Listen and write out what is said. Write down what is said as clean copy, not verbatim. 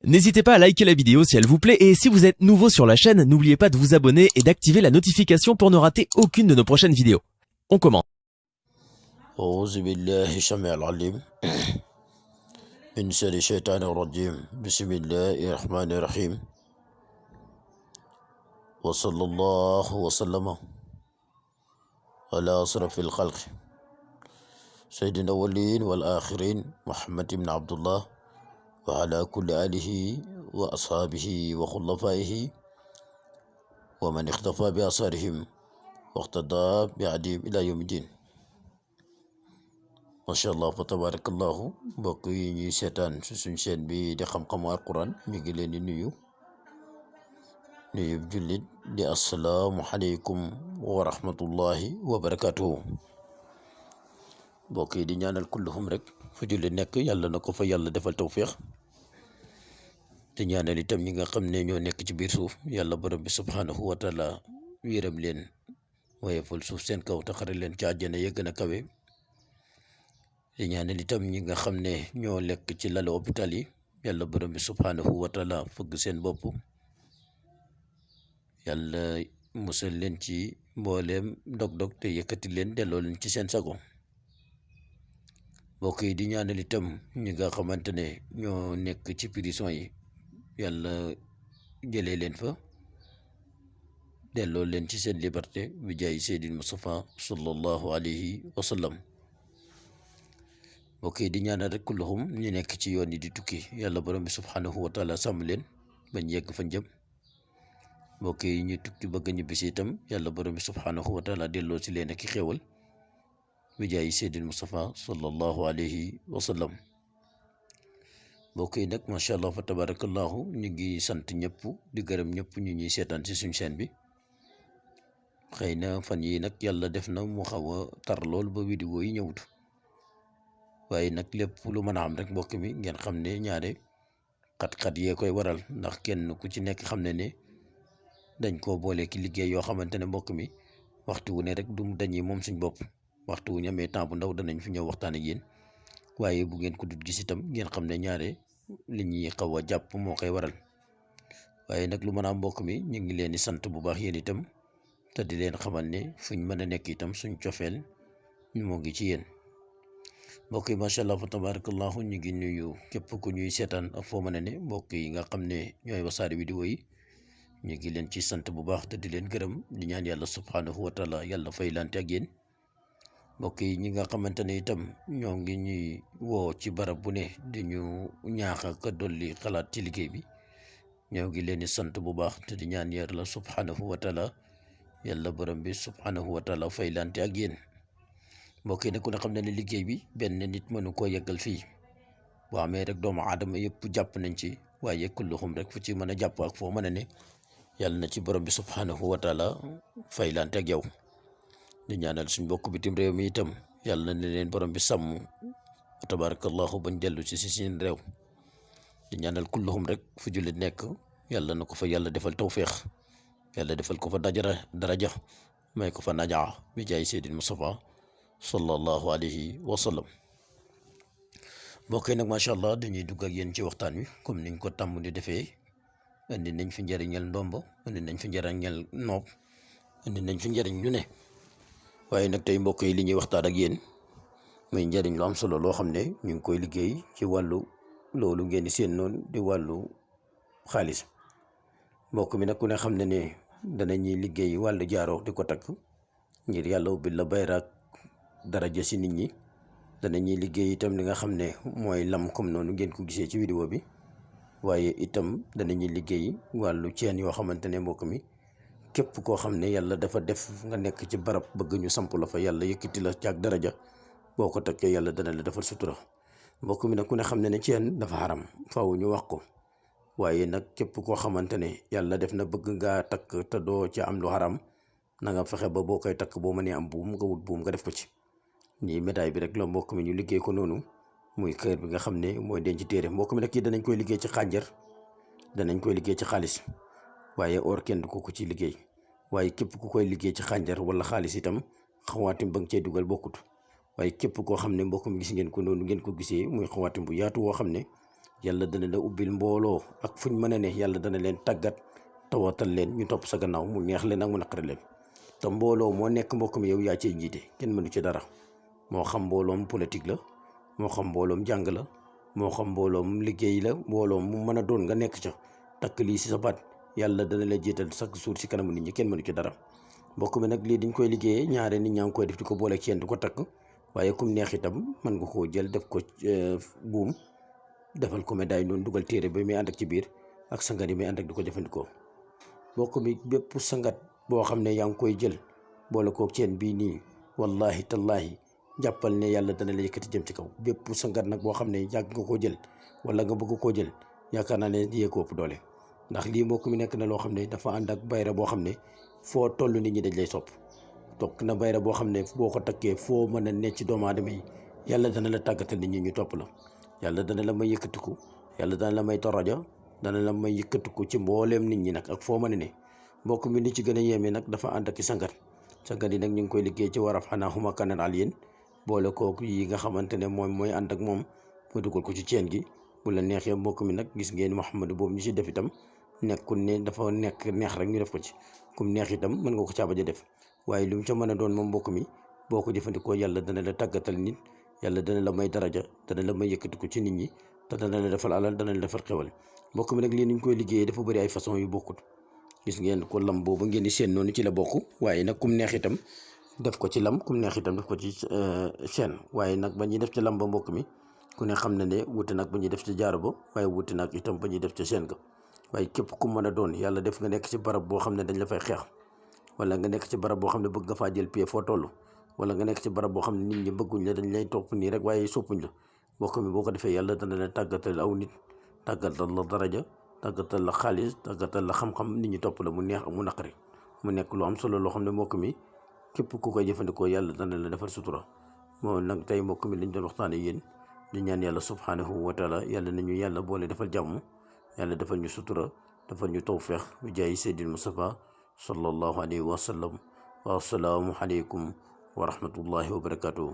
N'hésitez pas à liker la vidéo si elle vous plaît et si vous êtes nouveau sur la chaîne, n'oubliez pas de vous abonner et d'activer la notification pour ne rater aucune de nos prochaines vidéos. On commence. أعوذ بالله السميع العليم من شر الشيطان الرجيم بسم الله الرحمن الرحيم وصلى الله وسلم على أشرف الخلق سيد الأولين والآخرين محمد بن عبد الله وعلى كل آله وأصحابه وخلفائه ومن اختفى بأثارهم واقتدى بهديهم إلى يوم الدين. macha allah fa tabarakallahu mbokk yi ñuy seetaan ci suñ chaîne bi di xam-xamu alquran ñu ngi leen di nuyu jullit di assalaamu aleykum wa rahmatullahi wa barakatuhu. mbokk yi di ñaanal kulluhum rek fa jullit nekk yàlla na ko fa yàlla defal tawfiq te ñaanal itam ñi nga xam ne ñoo nekk ci biir suuf yàlla borom bi subhanahu wa taala yërëm leen woyefal suuf seen kaw te xare leen ci àjjana ya gën a kawe. di ñaanal itam ñi nga xam ne ñoo lekk ci lalu hôpital yi yàlla borom bi subhanahu wa taala fëgg seen bopp yàlla musal leen ci mbooleem dog-dog te yëkkati leen delloo leen ci seen sago. mbokk yi di ñaanal itam ñi nga xamante ne ñoo nekk ci prison yi yàlla jëlee leen fa delloo leen ci seen liberté bi jaay seydil Mustafa sallallahu alayhi wa sallam. mbokk yi di ñaanal rek kulluhum ñu nekk ci yoon yi di tukki yàlla borom bi subhanahu wa taala sàmm leen bañ yegg fañ jëm. mbokk yi ñu tukki bëgg ñibbisi itam yàlla borom bi subhanahu wa taala delloo si leen ak i xéewal bi jaay seydil Mustafa sallallahu alayhi wa sallam. mbokk yi nag macha allah fa tabarakallahu ñu ngi sant ñëpp di gërëm ñëpp ñu ñuy seetaan si suñ chaîne bi. xëy na fan yi nag yàlla def na mu xaw a tar lool ba vidéo yi ñëwut waaye nag lépp lu mën a am rek mbokk mi ngeen xam ne ñaare xat-xat yee koy waral ndax kenn ku ci nekk xam ne ne dañ koo boole ki liggéey yoo xamante ne mbokk mi waxtu wu ne rek du dañuy moom suñ bopp waxtu wu ñu amee temps bu ndaw danañ fi ñëw waxtaan ak yéen waaye bu ngeen ko dut gis itam ngeen xam ne ñaare li ñuy xaw a jàpp moo koy waral. waaye nag lu mën a am mbokk mi ñu ngi leen di sant bu baax yéen itam te di leen xamal ne fuñ mën a nekk itam suñ cofeel moo ngi ci yéen. mbokk yi macha allah fa tabarakallahu ñu ngi nuyu képp ku ñuy seetaan ak foo mën a ne mbokk yi nga xam ne ñooy wasaare vidéo yi ñu ngi leen ci sant bu baax te di leen gërëm di ñaan yàlla subhanahu wa taala yàlla fay lante ak yéen. mbokk yi ñi nga xamante ne itam ñoo ngi ñuy woo ci barab bu ne di ñu ñaax ak dolli xalaat ci liggéey bi ñoo ngi leen di sant bu baax te di ñaan yàlla subhanahu wa taala yàlla borom bi subhanahu wa taala fay lante ak yéen. mbokk yi nag ku ne xam ne ne liggéey bi benn nit mënu koo yeggal fii boo amee rek doomu aadama yëpp jàpp nañ ci waaye kulluhum rek fu ci mën a jàpp ak foo mën a ne yàlla na ci borom bi subhanahu wa taala fay lante ak yow. di ñaanal suñ mbokk bitim réew mi itam yàlla na leen borom bi sàmm tabarakallahu bañ dellu ci seen réew. di ñaanal kulluhum rek fu jullit nekk yàlla na ko fa yàlla defal tawféex yàlla defal ko fa daraja may ko fa najaa bi jaay seydil Mustafa sallallahu alayhi wa sallam. mbokk yi nag macha allah dañuy dugg ak yéen ci waxtaan wi comme niñ ko tàmm di defee indi nañ fi njëriñal ndombo indi nañ fi njëriñal noob indi nañ fi njëriñ lu ne waaye nag tey mbokk yi li ñuy waxtaan ak yéen muy njëriñ lu am solo loo xam ne ñu ngi koy liggéey ci wàllu loolu ngeen di seen noonu di wàllu xaalis. mbokk mi nag ku ne xam ne ne danañuy liggéey wàllu jaaroo di ko takk ngir yàlla ubbil la bayraak daraja si nit ñi. danañuy liggéey itam li nga xam ne mooy lam comme noonu ngeen ko gisee ci vidéo bi waaye itam danañuy liggéey wàllu ceen yoo xamante ne mbokk mi képp koo xam ne yàlla dafa def nga nekk ci barab bëgg ñu samp la fa yàlla yëkkati la caag daraja boo ko takkee yàlla dana la defal sutura. mbokk mi nag ku ne xam ne ne ceen dafa xaram faaw ñu wax ko waaye nag képp koo xamante ne yàlla def na bëgg ngaa takk te doo ci am lu xaram na nga fexe ba boo koy takk boo mënee am buum nga wut buum nga def ko ci. nii médaille bi rek la mbokk mi ñu liggéey ko noonu muy kër bi nga xam ne mooy denc téere. mbokk mi nag kii danañ koy liggéey ci xànjar danañ koy liggéey ci xaalis waaye or kenn du ko ci liggéey waaye képp ku koy liggéey ci xànjar wala xaalis itam xawaatim ba nga cee dugal bokkut waaye képp koo xam ne mbokk mi gis ngeen ko noonu ngeen ko gisee muy xawaatim bu yaatu woo xam ne yàlla dana la ubbil mbooloo ak fuñ mën a ne yàlla dana leen tàggat tawatal leen ñu topp sa gannaaw mu neex leen ak mu naqari leen. te mbooloo moo nekk mbokk mi yow yaa cee njiite kenn mënu ci dara moo xam mbooloom politique la moo xam mbooloom jàng la moo xam mbooloom liggéey la mbooloom mu mën a doon nga nekk ca takk lii si sa baat yàlla dana la jiital chaque jour si kanamu nit ñi kenn mënu ci dara. mbokk mi nag lii diñ koy liggéeyee ñaare nit ñaa ngi koy def di ko booleeg seen di ko takk waaye kum neex itam mën nga koo jël def ko buum defal ko médaille noonu dugal téere ba muy ànd ak ci biir ak sangat yi muy ànd ak di ko jëfandikoo. mbokk mi bépp sangat boo xam ne yaa ngi koy jël boole koog ceen bii nii wallahi tallahi jàppal ne yàlla dana la yëkkati jëm ci kaw. bépp sangat nag boo xam ne yàgg nga koo jël wala nga bëgg koo jël yaakaar naa ne yee ko ëpp doole ndax lii mbokk mi nekk na loo xam ne dafa ànd ak bayra boo xam ne foo toll nit ñi dañ lay sopp. toog na bayra boo xam ne boo ko takkee foo mën a ne ci doomu aadama yi yàlla dana la tàggatal nit ñi ñu topp la. yàlla dana la may yëkkatiku yàlla dana la may toroja dana la may yëkkatiku ci mbooleem nit ñi nag ak foo mën a ne. mbokk mi li ci gën a yéeme nag dafa ànd ak sangat yi nag ñu ngi koy liggéey ci waraf xanaa xuma kanan al yéen boole kooku yi nga xamante ne moom mooy ànd ak moom nga dugal ko ci ceen gi bu la neexee. mbokk mi nag gis ngeen Muhammadu boobu ñu ci def itam nekkul ne dafa nekk neex rek ñu def ko ci kum neex itam mën nga ko caa bañ a def waaye lu mu ca mën a doon moom mbokk mi boo ko jëfandikoo yàlla dana la tàggatal nit yàlla dana la may daraja dana la may yëkkatiku ci nit ñi te dana la defal alal dana la defal xewal. mbokk mi nag lii niñ koy liggéeyee dafa bëri ay façon yu bokkut gis ngeen ko lam boobu ngeen di seen noonu ci la bokk waaye nag kum neex itam def ko ci lam kum neex itam def ko ci chaîne waaye nag ba ñuy def ci lam ba mbokk mi ku ne xam na ne wuute nag ba ñuy def ci jaaro ba waaye wuute nag itam ba ñuy def ci chaîne ga. waaye képp ku mën a doon yàlla def nga nekk ci barab boo xam ne dañ la fay xeex wala nga nekk ci barab boo xam ne bëgg nga faa jël pied foo toll wala nga nekk ci barab boo xam ne nit ñi bëgguñ la dañ lay topp nii rek waaye soppuñ la mbokk mi boo ko defee yàlla dana la tàggatal aw nit tàggatal la daraja tàggatal la xaalis tàggatal la xam-xam nit ñi topp la mu neex ak mu naqari mu nekk lu am solo loo xam ne mbokk mi képp ku koy jëfandikoo yàlla dana la defal sutura. moo nag tey mbokk mi lañ doon waxtaane yéen di ñaan yàlla subhanahu wa taala yàlla nañu yàlla boole defal jàmm yàlla defal ñu sutura defal ñu tawfeex bi jaay seydil Mustafa sallallahu alayhi wa sallam wa assalaamu aleykum wa rahmatullahi wa barakatuh.